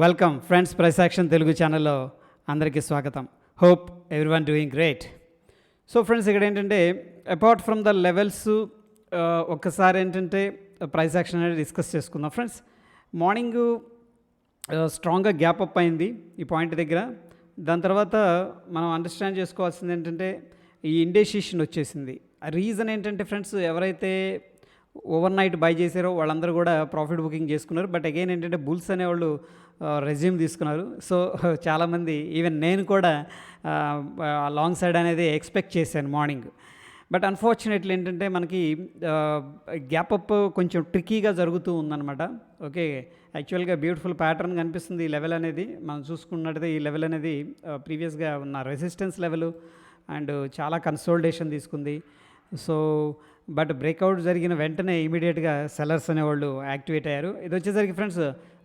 Welcome friends, price action Telugu ఛానల్లో అందరికీ స్వాగతం. Hope everyone doing great. So friends, ఇక్కడ ఏంటంటే అపార్ట్ ఫ్రమ్ ద లెవెల్స్ ఒక్కసారి ఏంటంటే ప్రైస్ యాక్షన్ అనేది డిస్కస్ చేసుకుందాం. ఫ్రెండ్స్, మార్నింగ్ స్ట్రాంగ్గా గ్యాప్ అప్ అయింది ఈ పాయింట్ దగ్గర. దాని తర్వాత మనం అండర్స్టాండ్ చేసుకోవాల్సింది ఏంటంటే ఈ ఇండెసిషన్ వచ్చేసింది. రీజన్ ఏంటంటే ఫ్రెండ్స్, ఎవరైతే ఓవర్ నైట్ బై చేశారో వాళ్ళందరూ కూడా ప్రాఫిట్ బుకింగ్ చేసుకున్నారు. బట్ అగైన్ ఏంటంటే బుల్స్ అనేవాళ్ళు రెజ్యూమ్ తీసుకున్నారు. సో చాలామంది, ఈవెన్ నేను కూడా లాంగ్ సైడ్ అనేది ఎక్స్పెక్ట్ చేశాను మార్నింగ్. బట్ అన్ఫార్చునేట్లీ ఏంటంటే మనకి గ్యాప్ అప్ కొంచెం ట్రిక్కీగా జరుగుతూ ఉందన్నమాట. ఓకే, యాక్చువల్గా బ్యూటిఫుల్ ప్యాటర్న్ కనిపిస్తుంది. ఈ లెవెల్ అనేది మనం చూసుకున్నట్టయితే ఈ లెవెల్ అనేది ప్రీవియస్గా ఉన్న రెసిస్టెన్స్ లెవెల్ అండ్ చాలా కన్సోలిడేషన్ తీసుకుంది. సో బట్ బ్రేక్అవుట్ జరిగిన వెంటనే ఇమీడియట్గా సెల్లర్స్ అనేవాళ్ళు యాక్టివేట్ అయ్యారు. ఇది వచ్చేసరికి ఫ్రెండ్స్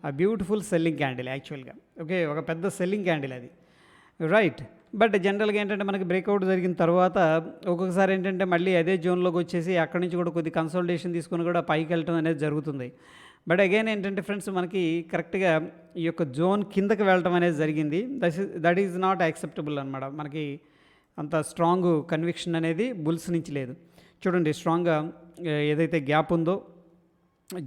ఆ బ్యూటిఫుల్ సెల్లింగ్ క్యాండిల్ యాక్చువల్గా. ఓకే, ఒక పెద్ద సెల్లింగ్ క్యాండిల్ అది, రైట్. బట్ జనరల్గా ఏంటంటే మనకి బ్రేక్అవుట్ జరిగిన తర్వాత ఒక్కొక్కసారి ఏంటంటే మళ్ళీ అదే జోన్లోకి వచ్చేసి అక్కడి నుంచి కూడా కొద్ది కన్సల్టేషన్ తీసుకొని కూడా పైకి వెళ్ళటం అనేది జరుగుతుంది. బట్ అగైన్ ఏంటంటే ఫ్రెండ్స్, మనకి కరెక్ట్గా ఈ యొక్క జోన్ కిందకి వెళ్ళటం అనేది జరిగింది. దట్ ఈజ్ నాట్ యాక్సెప్టబుల్ అనమాట. మనకి అంత స్ట్రాంగ్ కన్విక్షన్ అనేది బుల్స్ నుంచి లేదు. చూడండి, స్ట్రాంగ్గా ఏదైతే గ్యాప్ ఉందో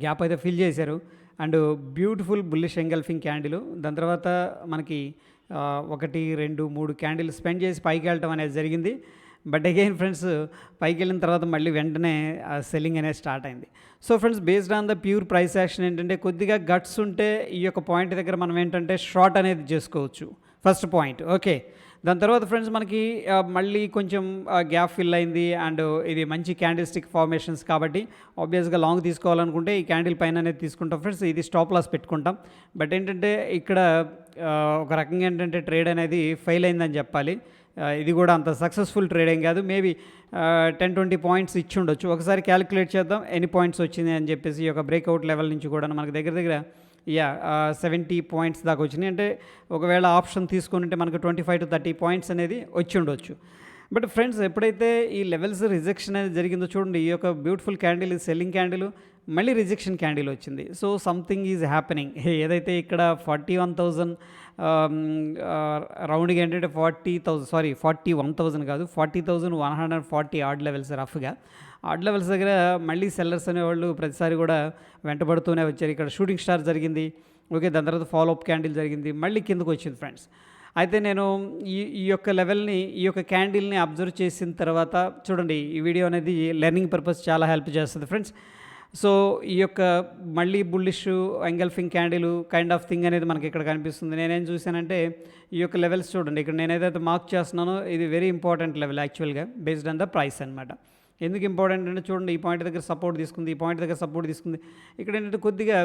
గ్యాప్ అయితే ఫిల్ చేశారు. And beautiful bullish engulfing candle. దాని తర్వాత మనకి 1, 2, 3 క్యాండిల్ స్పెండ్ చేసి పైకి వెళ్ళటం అనేది జరిగింది. బట్ అగైన్ ఫ్రెండ్స్, పైకి వెళ్ళిన తర్వాత మళ్ళీ వెంటనే సెల్లింగ్ అనేది స్టార్ట్ అయింది. So friends, based on the pure price action ఏంటంటే కొద్దిగా గట్స్ ఉంటే ఈ యొక్క పాయింట్ దగ్గర మనం ఏంటంటే షార్ట్ అనేది చేసుకోవచ్చు, ఫస్ట్ పాయింట్. ఓకే, దాని తర్వాత ఫ్రెండ్స్ మనకి మళ్ళీ కొంచెం గ్యాప్ ఫిల్ అయింది. అండ్ ఇది మంచి క్యాండిల్ స్టిక్ ఫార్మేషన్స్ కాబట్టి ఆబ్వియస్గా లాంగ్ తీసుకోవాలనుకుంటే ఈ క్యాండిల్ పైన అనేది తీసుకుంటాం ఫ్రెండ్స్. ఇది స్టాప్ లాస్ పెట్టుకుంటాం. బట్ ఏంటంటే ఇక్కడ ఒక రకంగా ఏంటంటే ట్రేడ్ అనేది ఫెయిల్ అయిందని చెప్పాలి. ఇది కూడా అంత సక్సెస్ఫుల్ ట్రేడ్ ఏం కాదు. మేబీ 10-20 పాయింట్స్ ఇచ్చి ఉండొచ్చు. ఒకసారి క్యాలిక్యులేట్ చేద్దాం ఎన్ని పాయింట్స్ వచ్చింది అని చెప్పేసి. ఈ యొక్క బ్రేక్అవుట్ లెవెల్ నుంచి కూడా మనకు దగ్గర 70 పాయింట్స్ దాకా వచ్చినాయి. అంటే ఒకవేళ ఆప్షన్ తీసుకుంటే మనకు 25 to 30 పాయింట్స్ అనేది వచ్చి ఉండొచ్చు. బట్ ఫ్రెండ్స్, ఎప్పుడైతే ఈ లెవెల్స్ రిజెక్షన్ అనేది జరిగిందో చూడండి, ఈ యొక్క బ్యూటిఫుల్ క్యాండిల్ సెల్లింగ్ క్యాండిల్ మళ్ళీ రిజెక్షన్ క్యాండిల్ వచ్చింది. So something is happening. ఏదైతే ఇక్కడ 41,000 రౌండ్గా ఏంటంటే 41,000 కాదు, 40,140 ఆడ్ లెవెల్స్ రఫ్గా. ఆడ్ లెవెల్స్ దగ్గర మళ్ళీ సెల్లర్స్ అనేవాళ్ళు ప్రతిసారి కూడా వెంటబడుతూనే వచ్చారు. ఇక్కడ షూటింగ్ స్టార్ జరిగింది. ఓకే, దాని తర్వాత ఫాలోఅప్ క్యాండిల్ జరిగింది, మళ్ళీ కిందకు వచ్చింది ఫ్రెండ్స్. అయితే నేను ఈ యొక్క లెవెల్ని, ఈ యొక్క క్యాండిల్ని అబ్జర్వ్ చేసిన తర్వాత చూడండి, ఈ వీడియో అనేది లెర్నింగ్ పర్పస్ చాలా హెల్ప్ చేస్తుంది ఫ్రెండ్స్. సో ఈ యొక్క మళ్ళీ bullish engulfing candle kind of thing అనేది మనకి ఇక్కడ కనిపిస్తుంది. నేనేం చూశానంటే ఈ యొక్క లెవెల్స్ చూడండి, ఇక్కడ నేను ఏదైతే మార్క్ చేస్తున్నానో ఇది వెరీ ఇంపార్టెంట్ లెవెల్ యాక్చువల్గా బేస్డ్ ఆన్ ద ప్రైస్ అనమాట. ఎందుకు ఇంపార్టెంట్ అంటే చూడండి, ఈ పాయింట్ దగ్గర సపోర్ట్ తీసుకుంది, ఈ పాయింట్ దగ్గర సపోర్ట్ తీసుకుంది. ఇక్కడ ఏంటంటే కొద్దిగా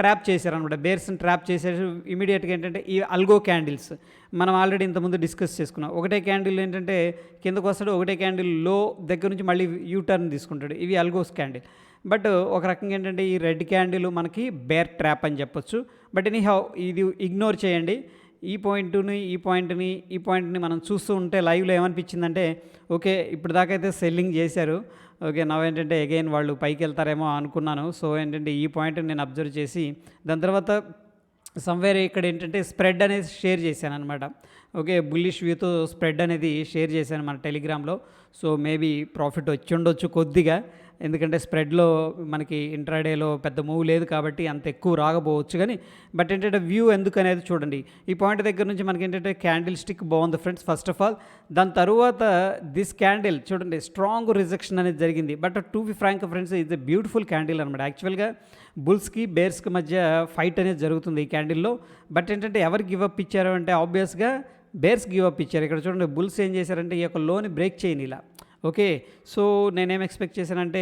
ట్రాప్ చేశారనమాట, బేర్స్ని ట్రాప్ చేసేసి ఇమీడియట్గా ఏంటంటే ఈ అల్గో క్యాండిల్స్ మనం ఆల్రెడీ ఇంతకుముందు డిస్కస్ చేసుకున్నాం. ఒకటే క్యాండిల్ ఏంటంటే కిందకు వస్తాడు, ఒకటే క్యాండిల్ లో దగ్గర నుంచి మళ్ళీ యూటర్న్ తీసుకుంటాడు. ఇవి అల్గోస్ క్యాండిల్. బట్ ఒక రకంగా ఏంటంటే ఈ రెడ్ క్యాండిల్ మనకి బేర్ ట్రాప్ అని చెప్పొచ్చు. బట్ ఎనీహౌ ఇది ఇగ్నోర్ చేయండి. ఈ పాయింట్ని మనం చూస్తూ ఉంటే లైవ్లో ఏమనిపించిందంటే, ఓకే ఇప్పుడు దాకా అయితే సెల్లింగ్ చేశారు, ఓకే నవ్ ఏంటంటే అగైన్ వాళ్ళు పైకి వెళ్తారేమో అనుకున్నాను. సో ఏంటంటే ఈ పాయింట్ని నేను అబ్జర్వ్ చేసి దాని తర్వాత సమ్వేర్ ఇక్కడ ఏంటంటే స్ప్రెడ్ అనేది షేర్ చేశాను అనమాట. ఓకే, బుల్లిష్ వ్యూతో స్ప్రెడ్ అనేది షేర్ చేశాను మన టెలిగ్రామ్లో. సో మేబీ ప్రాఫిట్ వచ్చి ఉండొచ్చు కొద్దిగా, ఎందుకంటే స్ప్రెడ్లో మనకి ఇంట్రాడేలో పెద్ద మూవ్ లేదు కాబట్టి అంత ఎక్కువ రాకపోవచ్చు. కానీ బట్ ఏంటంటే వ్యూ ఎందుకు అనేది చూడండి, ఈ పాయింట్ దగ్గర నుంచి మనకి ఏంటంటే క్యాండిల్ స్టిక్ బాగుంది ఫ్రెండ్స్ ఫస్ట్ ఆఫ్ ఆల్. దాని తర్వాత దిస్ క్యాండిల్ చూడండి, స్ట్రాంగ్ రిజెక్షన్ అనేది జరిగింది. But to be frank friends, ఇది బ్యూటిఫుల్ క్యాండిల్ అనమాట. యాక్చువల్గా బుల్స్కి బేర్స్కి మధ్య ఫైట్ అనేది జరుగుతుంది ఈ క్యాండిల్లో. బట్ ఏంటంటే ఎవరు గివప్ ఇచ్చారు అంటే ఆబ్వియస్గా బేర్స్ గివప్ ఇచ్చారు. ఇక్కడ చూడండి, బుల్స్ ఏం చేశారంటే ఈ యొక్క లోని బ్రేక్ చేయని ఇలా. ఓకే, సో నేనేం ఎక్స్పెక్ట్ చేశానంటే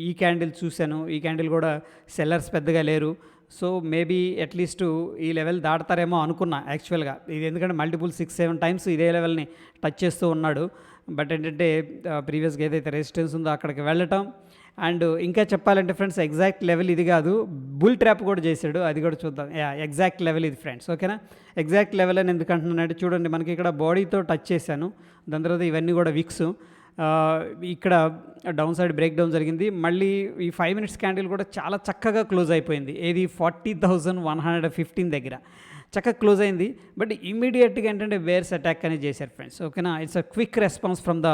ఈ క్యాండిల్ చూశాను, ఈ క్యాండిల్ కూడా సెల్లర్స్ పెద్దగా లేరు. సో మేబీ అట్లీస్ట్ ఈ లెవెల్ దాడతారేమో అనుకున్నా యాక్చువల్గా. ఇది ఎందుకంటే మల్టిపుల్ 6-7 టైమ్స్ ఇదే లెవెల్ని టచ్ చేస్తూ ఉన్నాడు. బట్ ఏంటంటే ప్రీవియస్గా ఏదైతే రెసిస్టెన్స్ ఉందో అక్కడికి వెళ్ళటం. అండ్ ఇంకా చెప్పాలంటే ఫ్రెండ్స్, ఎగ్జాక్ట్ లెవెల్ ఇది కాదు, బుల్ ట్రాప్ కూడా చేశాడు, అది కూడా చూద్దాం. ఎగ్జాక్ట్ లెవెల్ ఇది ఫ్రెండ్స్. ఓకేనా, ఎగ్జాక్ట్ లెవెల్ అని ఎందుకు అంటున్నానంటే చూడండి, మనకి ఇక్కడ బాడీతో టచ్ చేశాను, దాని తర్వాత ఇవన్నీ కూడా విక్స్. ఇక్కడ డౌన్ సైడ్ బ్రేక్ డౌన్ జరిగింది. మళ్ళీ ఈ 5 మినిట్స్ క్యాండిల్ కూడా చాలా చక్కగా క్లోజ్ అయిపోయింది. ఏది 40,115 దగ్గర చక్కగా క్లోజ్ అయింది. బట్ ఇమీడియట్గా ఏంటంటే బేర్స్ అటాక్ అనేది చేశారు ఫ్రెండ్స్. ఓకేనా, it's a quick response from the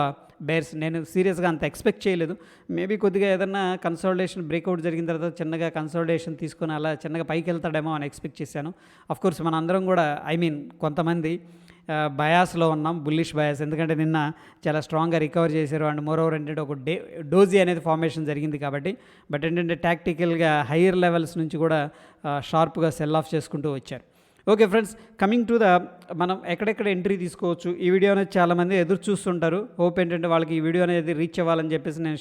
bears. నేను సీరియస్గా అంత ఎక్స్పెక్ట్ చేయలేదు. మేబీ కొద్దిగా ఏదన్నా కన్సల్టేషన్ బ్రేక్అవుట్ జరిగిన తర్వాత చిన్నగా కన్సల్టేషన్ తీసుకొని అలా చిన్నగా పైకి వెళ్తాడేమో అని ఎక్స్పెక్ట్ చేశాను. అఫ్కోర్స్ మన అందరం కూడా కొంతమంది బయాస్లో ఉన్నాం, బుల్లిష్ బయాస్. ఎందుకంటే నిన్న చాలా స్ట్రాంగ్గా రికవర్ చేశారు. అండ్ మోర్ ఓవర్ ఏంటంటే ఒక డోజీ అనేది ఫార్మేషన్ జరిగింది కాబట్టి. బట్ ఏంటంటే టాక్టికల్గా హయ్యర్ లెవెల్స్ నుంచి కూడా షార్ప్గా సెల్ ఆఫ్ చేసుకుంటూ వచ్చారు. Okay friends, coming to the మనం ఎక్కడెక్కడ ఎంట్రీ తీసుకోవచ్చు. ఈ వీడియో అనేది చాలామంది ఎదురు చూస్తుంటారు. హోప్ ఏంటంటే వాళ్ళకి ఈ వీడియో అనేది రీచ్ అవ్వాలని చెప్పేసి నేను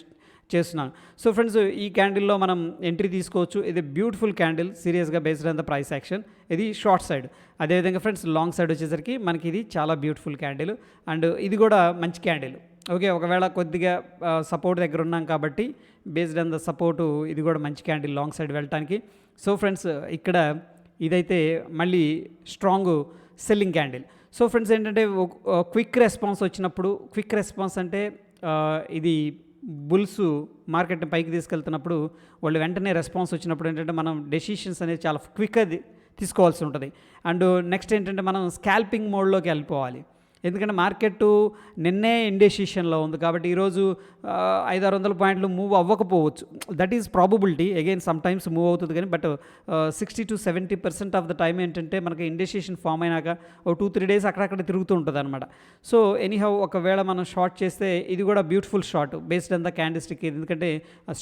చేస్తున్నాను. సో ఫ్రెండ్స్, ఈ క్యాండిల్లో మనం ఎంట్రీ తీసుకోవచ్చు. ఇది బ్యూటిఫుల్ క్యాండిల్, సీరియస్గా based on the price action. ఇది షార్ట్ సైడ్. అదేవిధంగా ఫ్రెండ్స్, లాంగ్ సైడ్ వచ్చేసరికి మనకి ఇది చాలా బ్యూటిఫుల్ క్యాండిల్. అండ్ ఇది కూడా మంచి క్యాండిల్. ఓకే, ఒకవేళ కొద్దిగా సపోర్ట్ దగ్గర ఉన్నాం కాబట్టి బేస్డ్ ఆన్ ద సపోర్టు ఇది కూడా మంచి క్యాండిల్ లాంగ్ సైడ్ వెళ్ళటానికి. సో ఫ్రెండ్స్, ఇక్కడ ఇదైతే మళ్ళీ strong selling candle. So friends ఏంటంటే క్విక్ రెస్పాన్స్ వచ్చినప్పుడు, క్విక్ రెస్పాన్స్ అంటే ఇది బుల్స్ మార్కెట్ని పైకి తీసుకెళ్తున్నప్పుడు వాళ్ళు వెంటనే రెస్పాన్స్ వచ్చినప్పుడు ఏంటంటే మనం డెసిషన్స్ అనేది చాలా క్విక్గా తీసుకోవాల్సి ఉంటుంది. అండ్ నెక్స్ట్ ఏంటంటే మనం స్కాల్పింగ్ మోడ్లోకి వెళ్ళిపోవాలి. ఎందుకంటే మార్కెట్ నిన్నే ఇండెసిషన్లో ఉంది కాబట్టి ఈరోజు 500-600 పాయింట్లు మూవ్ అవ్వకపోవచ్చు. That is probability. Again sometimes move అవుతుంది కానీ బట్ 60-70% ఆఫ్ ద టైం ఏంటంటే మనకి ఇండెసిషన్ ఫామ్ అయినాక ఓ 2-3 డేస్ అక్కడక్కడ తిరుగుతూ ఉంటుంది అనమాట. సో ఎనీహౌ ఒకవేళ మనం షార్ట్ చేస్తే ఇది కూడా beautiful short based on the candlestick. ఎందుకంటే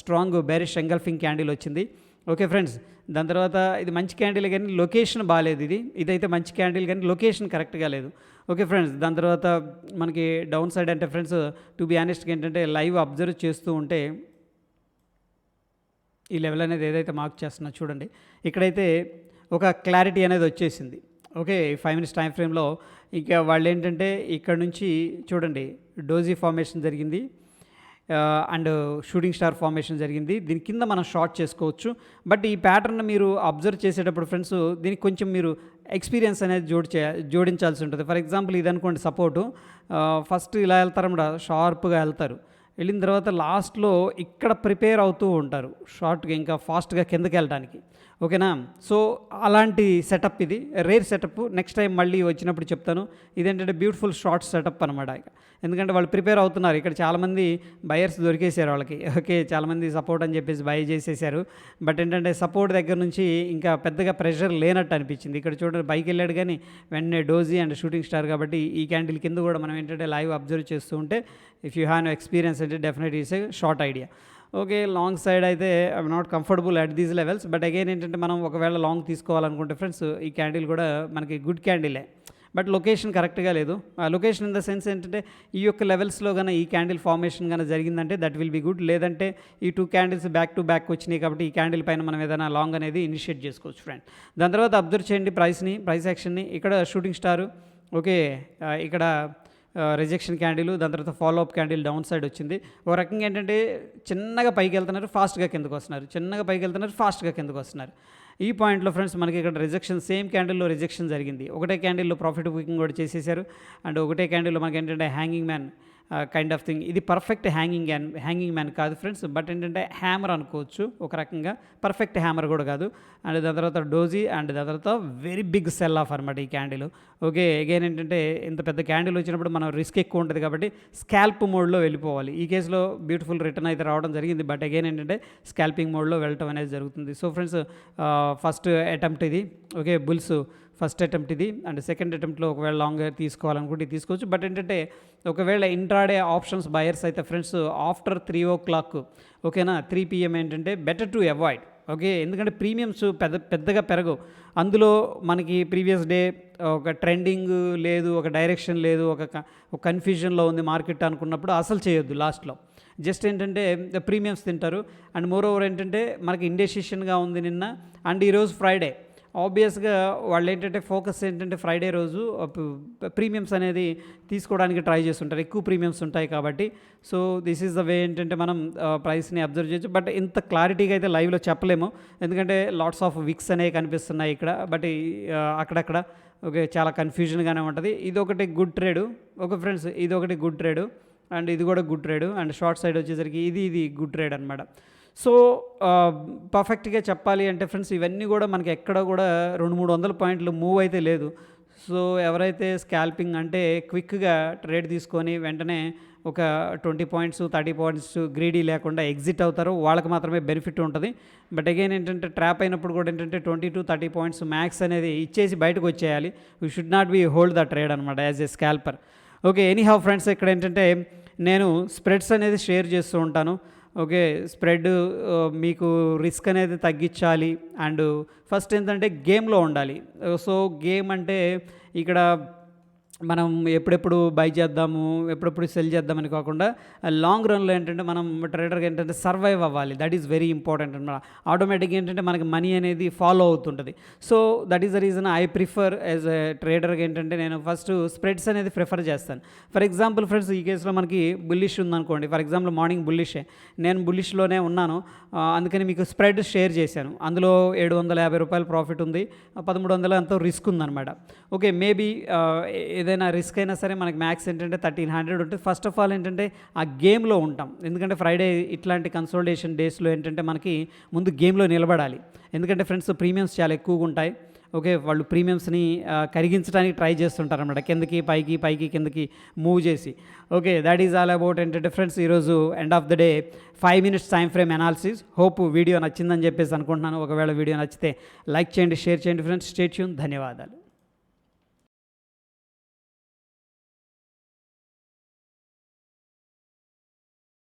స్ట్రాంగ్ బేరిష్ ఎంగల్ఫింగ్ క్యాండిల్ వచ్చింది. ఓకే ఫ్రెండ్స్, దాని తర్వాత ఇది మంచి క్యాండిల్ కానీ లొకేషన్ బాగాలేదు. ఇదైతే మంచి క్యాండిల్ కానీ లొకేషన్ కరెక్ట్గా లేదు. ఓకే ఫ్రెండ్స్, దాని తర్వాత మనకి డౌన్ సైడ్ అంటే ఫ్రెండ్స్ టు బి ఆనెస్ట్గా ఏంటంటే లైవ్ అబ్జర్వ్ చేస్తూ ఉంటే ఈ లెవెల్ అనేది ఏదైతే మార్క్ చేస్తున్నా చూడండి, ఇక్కడైతే ఒక క్లారిటీ అనేది వచ్చేసింది. ఓకే, 5 మినిట్స్ టైం ఫ్రేమ్లో ఇక వాళ్ళు ఏంటంటే ఇక్కడ నుంచి చూడండి డోజీ ఫార్మేషన్ జరిగింది అండ్ షూటింగ్ స్టార్ ఫార్మేషన్ జరిగింది. దీని కింద మనం షార్ట్ చేసుకోవచ్చు. బట్ ఈ ప్యాటర్న్ మీరు అబ్జర్వ్ చేసేటప్పుడు ఫ్రెండ్స్ దీనికి కొంచెం మీరు ఎక్స్పీరియన్స్ అనేది జోడించాల్సి ఉంటుంది. ఫర్ ఎగ్జాంపుల్ ఇది అనుకోండి సపోర్టు, ఫస్ట్ ఇలా వెళ్తారన్నమాట, షార్ప్గా వెళ్తారు. వెళ్ళిన తర్వాత లాస్ట్లో ఇక్కడ ప్రిపేర్ అవుతూ ఉంటారు షార్ట్గా ఇంకా ఫాస్ట్గా కిందకి వెళ్ళడానికి. ఓకేనా, సో అలాంటి సెటప్, ఇది రేర్ సెటప్. నెక్స్ట్ టైం మళ్ళీ వచ్చినప్పుడు చెప్తాను. ఇదేంటంటే బ్యూటిఫుల్ షార్ట్ సెటప్ అనమాట. ఎందుకంటే వాళ్ళు ప్రిపేర్ అవుతున్నారు. ఇక్కడ చాలామంది బయర్స్ దొరికేశారు వాళ్ళకి. ఓకే, చాలామంది సపోర్ట్ అని చెప్పేసి బై చేసేసారు. బట్ ఏంటంటే సపోర్ట్ దగ్గర నుంచి ఇంకా పెద్దగా ప్రెషర్ లేనట్టు అనిపించింది. ఇక్కడ చూడండి బైక్ వెళ్ళాడు కానీ వెంటనే డోజీ అండ్ షూటింగ్ స్టార్ కాబట్టి ఈ క్యాండిల్ కింద కూడా మనం ఏంటంటే లైవ్ అబ్జర్వ్ చేస్తూ ఉంటే if you have no experience అంటే definitely is a short idea. Okay, long side అయితే I'm not comfortable at these levels. But again ఏంటంటే మనం ఒకవేళ లాంగ్ తీసుకోవాలనుకుంటే ఫ్రెండ్స్ ఈ క్యాండిల్ కూడా మనకి గుడ్ క్యాండిలే. బట్ లొకేషన్ కరెక్ట్గా లేదు. లొకేషన్ ఇన్ ద సెన్స్ ఏంటంటే ఈ యొక్క లెవెల్స్లో కానీ ఈ క్యాండిల్ ఫార్మేషన్ కానీ జరిగిందంటే దట్ విల్ బీ గుడ్. లేదంటే ఈ 2 క్యాండిల్స్ బ్యాక్ టు బ్యాక్ వచ్చినాయి కాబట్టి ఈ క్యాండిల్ పైన మనం ఏదైనా లాంగ్ అనేది ఇనిషియేట్ చేసుకోవచ్చు ఫ్రెండ్. దాని తర్వాత అబ్జర్వ్ చేయండి ప్రైస్ యాక్షన్ని. ఇక్కడ షూటింగ్ స్టారు, ఓకే, ఇక్కడ రిజెక్షన్ క్యాండిల్, దాని తర్వాత follow up candle down side వచ్చింది. ఒక రకంగా ఏంటంటే చిన్నగా పైకి వెళ్తున్నారు, ఫాస్ట్గా కిందకు వస్తున్నారు, చిన్నగా పైకి వెళ్తున్నారు, ఫాస్ట్గా కిందకు వస్తున్నారు. ఈ పాయింట్లో ఫ్రెండ్స్ మనకి ఇక్కడ రిజెక్షన్, సేమ్ క్యాండిల్లో రిజెక్షన్ జరిగింది. ఒకటే క్యాండిల్లో ప్రాఫిట్ బుకింగ్ కూడా చేసేసారు. అండ్ ఒకటే క్యాండిల్లో మనకి ఏంటంటే hanging man kind of thing. ఇది పర్ఫెక్ట్ హ్యాంగింగ్ మ్యాన్ కాదు ఫ్రెండ్స్, బట్ ఏంటంటే హ్యామర్ అనుకోవచ్చు ఒక రకంగా, పర్ఫెక్ట్ హ్యామర్ కూడా కాదు. అండ్ దాని తర్వాత డోజీ అండ్ దాని తర్వాత వెరీ బిగ్ సెల్ ఆఫ్ అనమాట ఈ క్యాండిల్. ఓకే, అగైన్ ఏంటంటే ఇంత పెద్ద క్యాండిల్ వచ్చినప్పుడు మనం రిస్క్ ఎక్కువ ఉంటుంది కాబట్టి స్కాల్ప్ మోడ్లో వెళ్ళిపోవాలి. ఈ కేసులో బ్యూటిఫుల్ రిటర్న్ అయితే రావడం జరిగింది. బట్ అగైన్ ఏంటంటే స్కాల్పింగ్ మోడ్లో వెళ్ళటం అనేది జరుగుతుంది. సో ఫ్రెండ్స్, ఫస్ట్ అటెంప్ట్ ఇది. ఓకే, బుల్స్ ఫస్ట్ అటెంప్ట్ ఇది. అండ్ సెకండ్ అటెంప్ట్లో ఒకవేళ లాంగ్ తీసుకోవాలనుకుంటే తీసుకోవచ్చు. బట్ ఏంటంటే ఒకవేళ ఇంట్రాడే ఆప్షన్స్ బయర్స్ అయితే ఫ్రెండ్స్ ఆఫ్టర్ 3 o'clock, ఓకేనా, 3 PM ఏంటంటే బెటర్ టు అవాయిడ్. ఓకే, ఎందుకంటే ప్రీమియమ్స్ పెద్దగా పెరగవు. అందులో మనకి ప్రీవియస్ డే ఒక ట్రెండింగ్ లేదు, ఒక డైరెక్షన్ లేదు, ఒక కన్ఫ్యూజన్లో ఉంది మార్కెట్ అనుకున్నప్పుడు అసలు చేయొద్దు. లాస్ట్లో జస్ట్ ఏంటంటే ప్రీమియమ్స్ తింటారు. అండ్ మోర్ ఓవర్ ఏంటంటే మనకి ఇండెసిషన్గా ఉంది నిన్న అండ్ ఈరోజు ఫ్రైడే. ఆబ్వియస్గా వాళ్ళు ఏంటంటే ఫోకస్ ఏంటంటే ఫ్రైడే రోజు ప్రీమియమ్స్ అనేది తీసుకోవడానికి ట్రై చేస్తుంటారు, ఎక్కువ ప్రీమియమ్స్ ఉంటాయి కాబట్టి. So this is the way ఏంటంటే మనం ప్రైస్ని అబ్జర్వ్ చేయొచ్చు. బట్ ఇంత క్లారిటీగా అయితే లైవ్లో చెప్పలేము, ఎందుకంటే లాట్స్ ఆఫ్ విక్స్ అనేవి కనిపిస్తున్నాయి ఇక్కడ. బట్ అక్కడక్కడ ఓకే చాలా కన్ఫ్యూజన్గానే ఉంటుంది. ఇది ఒకటి గుడ్ ట్రేడు. ఓకే ఫ్రెండ్స్, ఇది ఒకటి గుడ్ ట్రేడు. అండ్ ఇది కూడా good trade. And short side వచ్చేసరికి ఇది గుడ్ ట్రేడ్ అనమాట. సో పర్ఫెక్ట్గా చెప్పాలి అంటే ఫ్రెండ్స్, ఇవన్నీ కూడా మనకి ఎక్కడ కూడా 200-300 పాయింట్లు మూవ్ అయితే లేదు. సో ఎవరైతే స్కాల్పింగ్ అంటే క్విక్గా ట్రేడ్ తీసుకొని వెంటనే ఒక 20 పాయింట్స్ 30 పాయింట్స్ గ్రీడీ లేకుండా ఎగ్జిట్ అవుతారో వాళ్ళకి మాత్రమే బెనిఫిట్ ఉంటుంది. బట్ అగైన్ ఏంటంటే ట్రాప్ అయినప్పుడు కూడా ఏంటంటే 20-30 పాయింట్స్ మ్యాక్స్ అనేది ఇచ్చేసి బయటకు వచ్చేయాలి. We should not be hold the trade అనమాట as a scalper. Okay, anyhow friends, ఇక్కడ ఏంటంటే నేను స్ప్రెడ్స్ అనేది షేర్ చేస్తూ ఉంటాను. ఓకే, స్ప్రెడ్ మీకు రిస్క్ అనేది తగ్గించాలి. అండ్ ఫస్ట్ ఏంటంటే గేమ్లో ఉండాలి. సో గేమ్ అంటే ఇక్కడ మనం ఎప్పుడెప్పుడు బై చేద్దాము, ఎప్పుడెప్పుడు సెల్ చేద్దామని కాకుండా లాంగ్ రన్లో ఏంటంటే మనం ట్రేడర్గా ఏంటంటే సర్వైవ్ అవ్వాలి. దట్ ఈస్ వెరీ ఇంపార్టెంట్ అనమాట. ఆటోమేటిక్గా ఏంటంటే మనకి మనీ అనేది ఫాలో అవుతుంటుంది. So that is the reason I prefer as a ట్రేడర్గా ఏంటంటే నేను ఫస్ట్ స్ప్రెడ్స్ అనేది ప్రిఫర్ చేస్తాను. ఫర్ ఎగ్జాంపుల్ ఫ్రెండ్స్, ఈ కేసులో మనకి బుల్లిష్ ఉందనుకోండి. ఫర్ ఎగ్జాంపుల్ మార్నింగ్ బుల్లిషే, నేను బుల్లిష్లోనే ఉన్నాను, అందుకని మీకు స్ప్రెడ్ షేర్ చేశాను. అందులో 750 రూపాయలు ప్రాఫిట్ ఉంది, 1300 ఎంతో రిస్క్ ఉందన్నమాట. ఓకే, మేబీ ఏదైనా రిస్క్ అయినా సరే మనకి మ్యాక్స్ ఏంటంటే 1300 ఉంటుంది. ఫస్ట్ ఆఫ్ ఆల్ ఏంటంటే ఆ గేమ్లో ఉంటాం. ఎందుకంటే ఫ్రైడే ఇట్లాంటి కన్సోలిడేషన్ డేస్లో ఏంటంటే మనకి ముందు గేమ్లో నిలబడాలి. ఎందుకంటే ఫ్రెండ్స్ ప్రీమియమ్స్ చాలా ఎక్కువగా ఉంటాయి. ఓకే, వాళ్ళు ప్రీమియమ్స్ని కరిగించడానికి ట్రై చేస్తుంటారు అన్నమాట, కిందకి పైకి కిందకి మూవ్ చేసి. Okay, that is all about ఏంటంటే ఫ్రెండ్స్ ఈరోజు end of the day 5 minutes time frame analysis. Hope video నచ్చిందని చెప్పేసి అనుకుంటున్నాను. ఒకవేళ వీడియో నచ్చితే లైక్ చేయండి, షేర్ చేయండి ఫ్రెండ్స్. Stay tune. ధన్యవాదాలు.